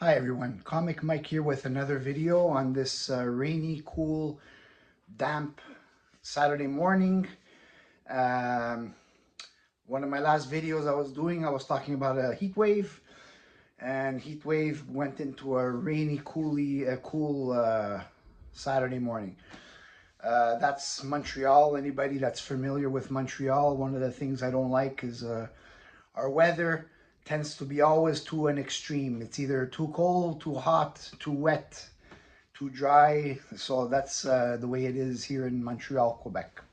Hi everyone, Comic Mike here with another video on this rainy, cool, damp Saturday morning. Um, One of my last videos I was talking about a heat wave, and heat wave went into a rainy, cool Saturday morning. That's Montreal. Anybody that's familiar with Montreal, one of the things I don't like is our weather tends to be always to an extreme. It's either too cold, too hot, too wet, too dry. So that's the way it is here in Montreal, Quebec.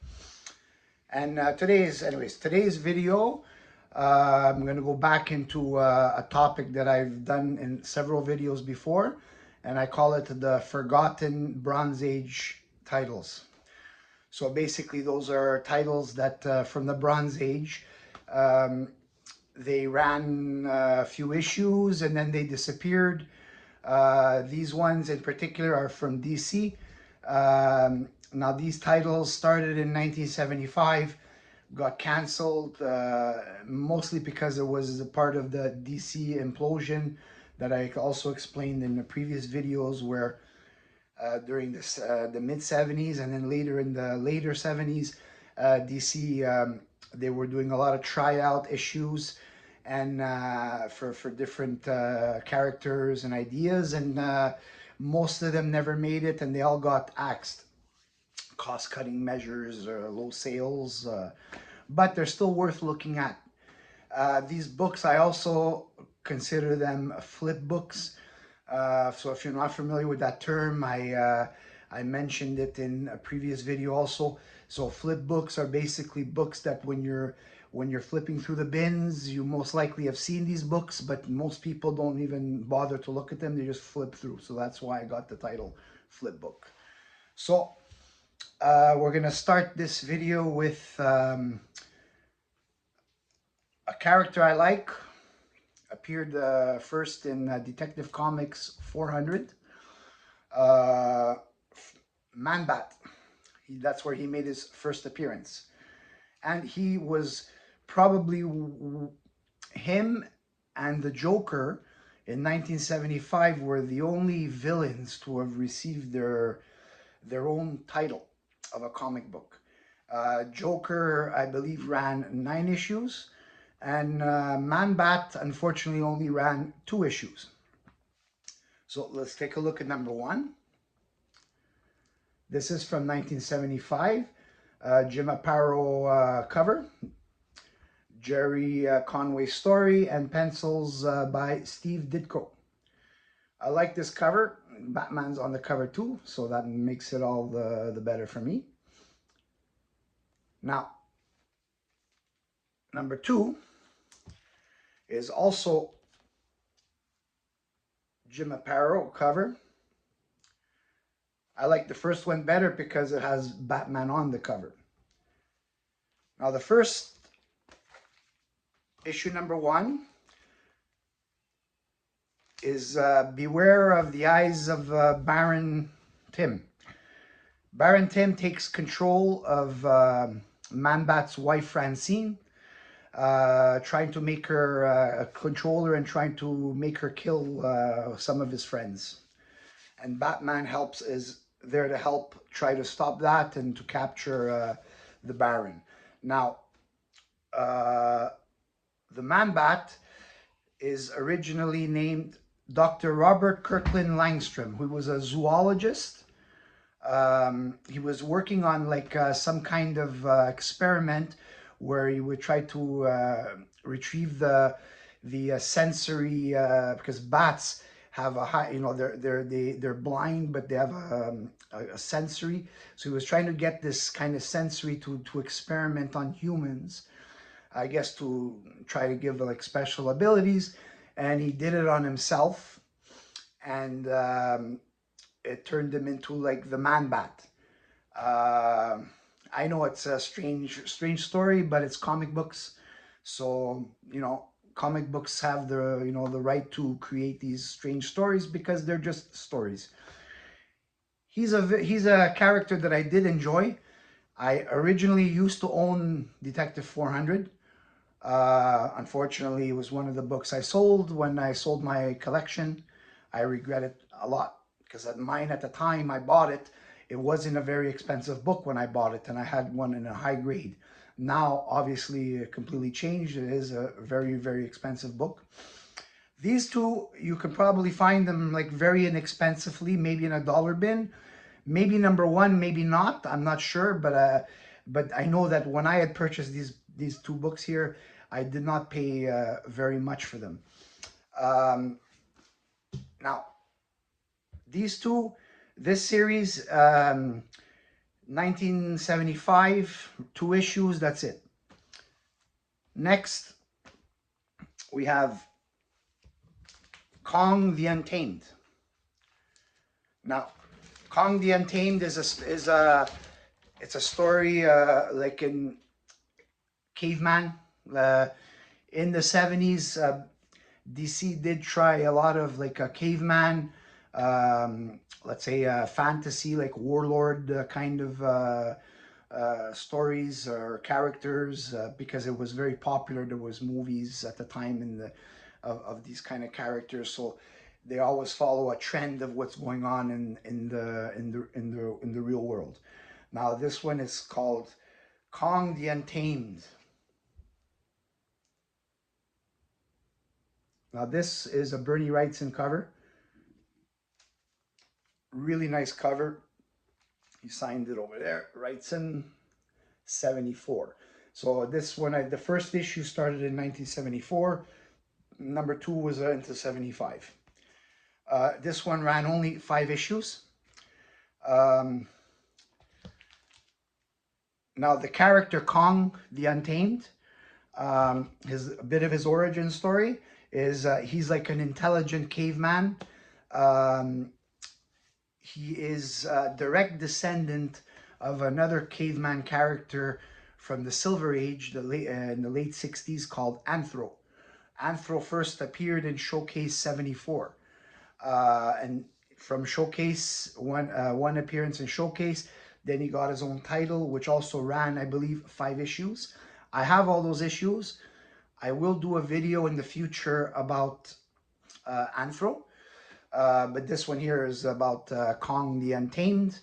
And today's video, I'm going to go back into a topic that I've done in several videos before, and I call it the Forgotten Bronze Age titles. So basically, those are titles that from the Bronze Age. Um, they ran a few issues and then they disappeared. These ones in particular are from DC. Now, these titles started in 1975, got canceled mostly because it was a part of the DC implosion that I also explained in the previous videos, where during the mid 70s and then later in the later 70s, DC, they were doing a lot of tryout issues and for different characters and ideas, and most of them never made it, and they all got axed. Cost-cutting measures, low sales, but they're still worth looking at. These books, I also consider them flip books. So if you're not familiar with that term, I mentioned it in a previous video also. So flip books are basically books that when you're flipping through the bins, you most likely have seen these books, but most people don't even bother to look at them. They just flip through. So that's why I got the title flip book. So we're gonna start this video with a character I like. Appeared first in Detective Comics 400. Man-Bat. That's where he made his first appearance. And he was probably him and the Joker in 1975 were the only villains to have received their own title of a comic book. Joker, I believe, ran 9 issues, and Man-Bat unfortunately only ran 2 issues. So let's take a look at number 1. This is from 1975, Jim Aparo cover, Jerry Conway story, and pencils by Steve Ditko. I like this cover. Batman's on the cover too, so that makes it all the better for me. Now, number 2 is also Jim Aparo cover. I like the first one better because it has Batman on the cover. Now, the first issue, number 1, is Beware of the Eyes of Baron Tim. Baron Tim takes control of Man-Bat's wife, Francine, trying to make her a controller and trying to make her kill some of his friends. And Batman is there to help try to stop that and to capture the Baron. Now, the Man-Bat is originally named Dr. Robert Kirkland Langstrom, who was a zoologist. He was working on like some kind of experiment where he would try to retrieve the sensory, because bats have a high, they're blind, but they have a sensory. So he was trying to get this kind of sensory to experiment on humans, I guess, to try to give like special abilities, and he did it on himself, and it turned him into like the Man-Bat. I know it's a strange story, but it's comic books, so comic books have the right to create these strange stories because they're just stories. He's a character that I did enjoy. I originally used to own Detective 400. Unfortunately, it was one of the books I sold when I sold my collection. I regret it a lot because at mine at the time I bought it, it wasn't a very expensive book when I bought it, and I had one in a high grade. Now, obviously, it completely changed. It is a very, very expensive book. These two, you can probably find them like very inexpensively, maybe in a dollar bin. Maybe number one, maybe not. I'm not sure, but I know that when I had purchased these two books here, I did not pay very much for them. Um, Now, these two, this series, 1975, two issues. That's it. Next, we have Kong the Untamed. Now, Kong the Untamed it's a story like in caveman. In the 70s, DC did try a lot of like a caveman, let's say fantasy, like warlord kind of stories or characters because it was very popular. There was movies at the time in the of these kind of characters, so they always follow a trend of what's going on in the real world. Now this one is called Kong the Untamed. Now this is a Bernie Wrightson cover. Really nice cover. He signed it over there. Wrightson 74. So this one, the first issue started in 1974. Number two was into 75. This one ran only 5 issues. Now the character Kong the Untamed, a bit of his origin story is he's like an intelligent caveman. He is a direct descendant of another caveman character from the Silver Age, in the late 60s, called Anthro. Anthro first appeared in Showcase 74. And from Showcase, one appearance in Showcase, then he got his own title, which also ran, I believe, 5 issues. I have all those issues. I will do a video in the future about Anthro. But this one here is about Kong the Untamed.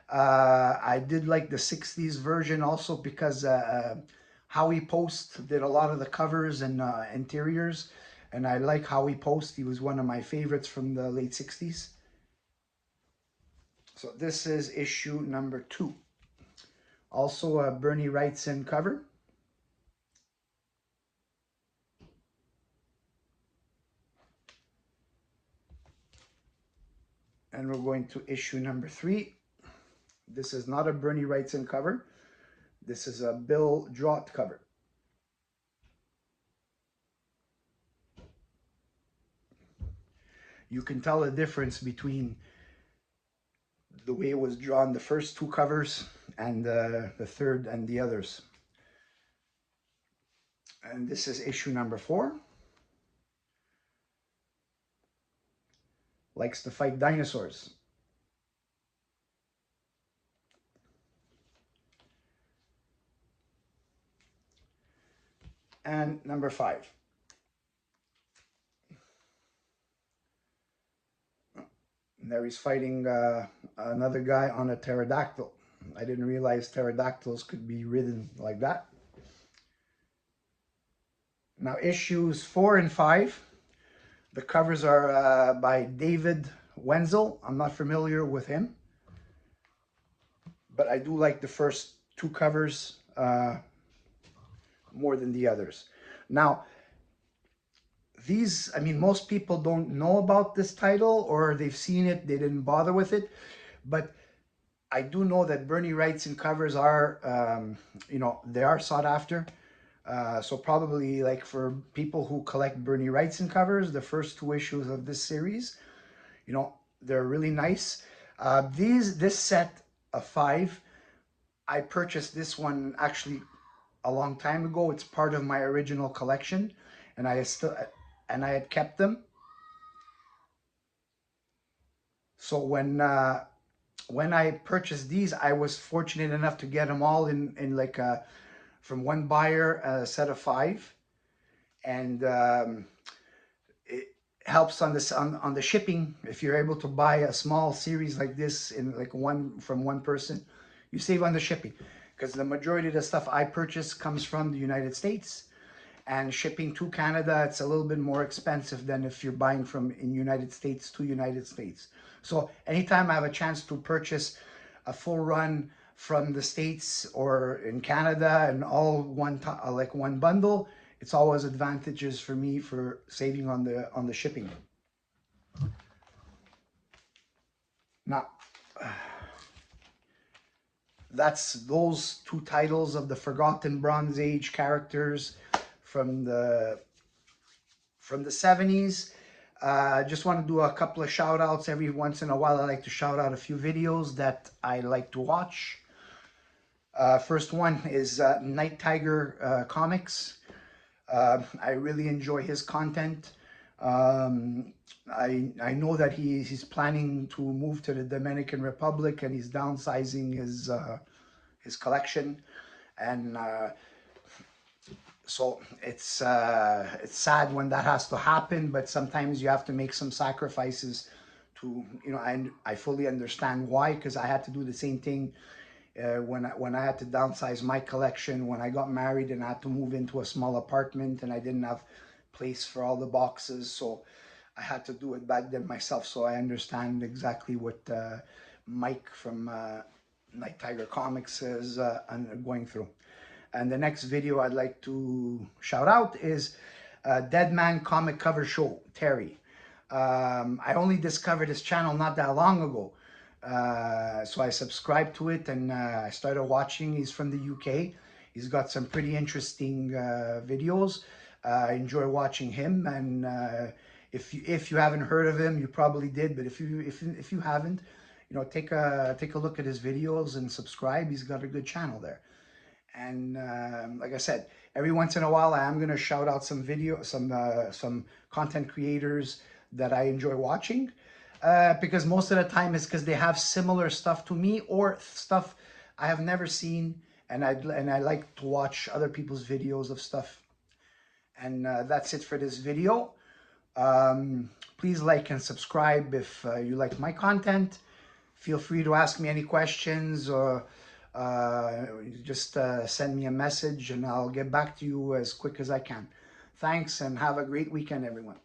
I did like the 60s version also because Howie Post did a lot of the covers and interiors. And I like Howie Post. He was one of my favorites from the late 60s. So this is issue number 2. Also a Bernie Wrightson cover. And we're going to issue number 3. This is not a Bernie Wrightson cover. This is a Bill Draught cover. You can tell the difference between the way it was drawn, the first 2 covers, and the third and the others. And this is issue number 4. Likes to fight dinosaurs. And number 5. And there he's fighting another guy on a pterodactyl. I didn't realize pterodactyls could be ridden like that. Now issues 4 and 5. The covers are by David Wenzel. I'm not familiar with him, but I do like the first 2 covers more than the others. Now, these, I mean, most people don't know about this title, or they've seen it, they didn't bother with it, but I do know that Bernie Wrightson covers are, you know, they are sought after. So probably like for people who collect Bernie Wrightson covers, the first 2 issues of this series, you know, they're really nice. This set of 5, I purchased this one actually a long time ago. It's part of my original collection, and I had kept them. So when I purchased these, I was fortunate enough to get them all in like from one buyer, a set of 5, and helps on this on the shipping. If you're able to buy a small series like this in like one from one person, you save on the shipping, because the majority of the stuff I purchase comes from the United States, and shipping to Canada, it's a little bit more expensive than if you're buying from in United States to United States. So anytime I have a chance to purchase a full run from the States or in Canada and all like one bundle, it's always advantages for me for saving on the shipping. Now, that's those two titles of the Forgotten Bronze Age characters from the 70s. Just want to do a couple of shout outs. Every once in a while I like to shout out a few videos that I like to watch. First one is Night Tiger Comics. I really enjoy his content. I know that he's planning to move to the Dominican Republic, and he's downsizing his collection, and so it's sad when that has to happen, but sometimes you have to make some sacrifices to, you know, and I fully understand why, because I had to do the same thing when I had to downsize my collection, when I got married and I had to move into a small apartment and I didn't have place for all the boxes, so I had to do it back then myself. So I understand exactly what Mike from Night Tiger Comics is going through. And the next video I'd like to shout out is Dead Man Comic Cover Show, Terry. I only discovered his channel not that long ago. So I subscribed to it and I started watching. He's from the UK. He's got some pretty interesting videos. I enjoy watching him, and if you haven't heard of him, you probably did, but if you haven't, you know, take a look at his videos and subscribe. He's got a good channel there. And like I said, every once in a while I am going to shout out some content creators that I enjoy watching, because most of the time it's because they have similar stuff to me or stuff I have never seen, and I like to watch other people's videos of stuff. And that's it for this video. Please like and subscribe if you like my content. Feel free to ask me any questions, or just send me a message and I'll get back to you as quick as I can. Thanks, and have a great weekend, everyone.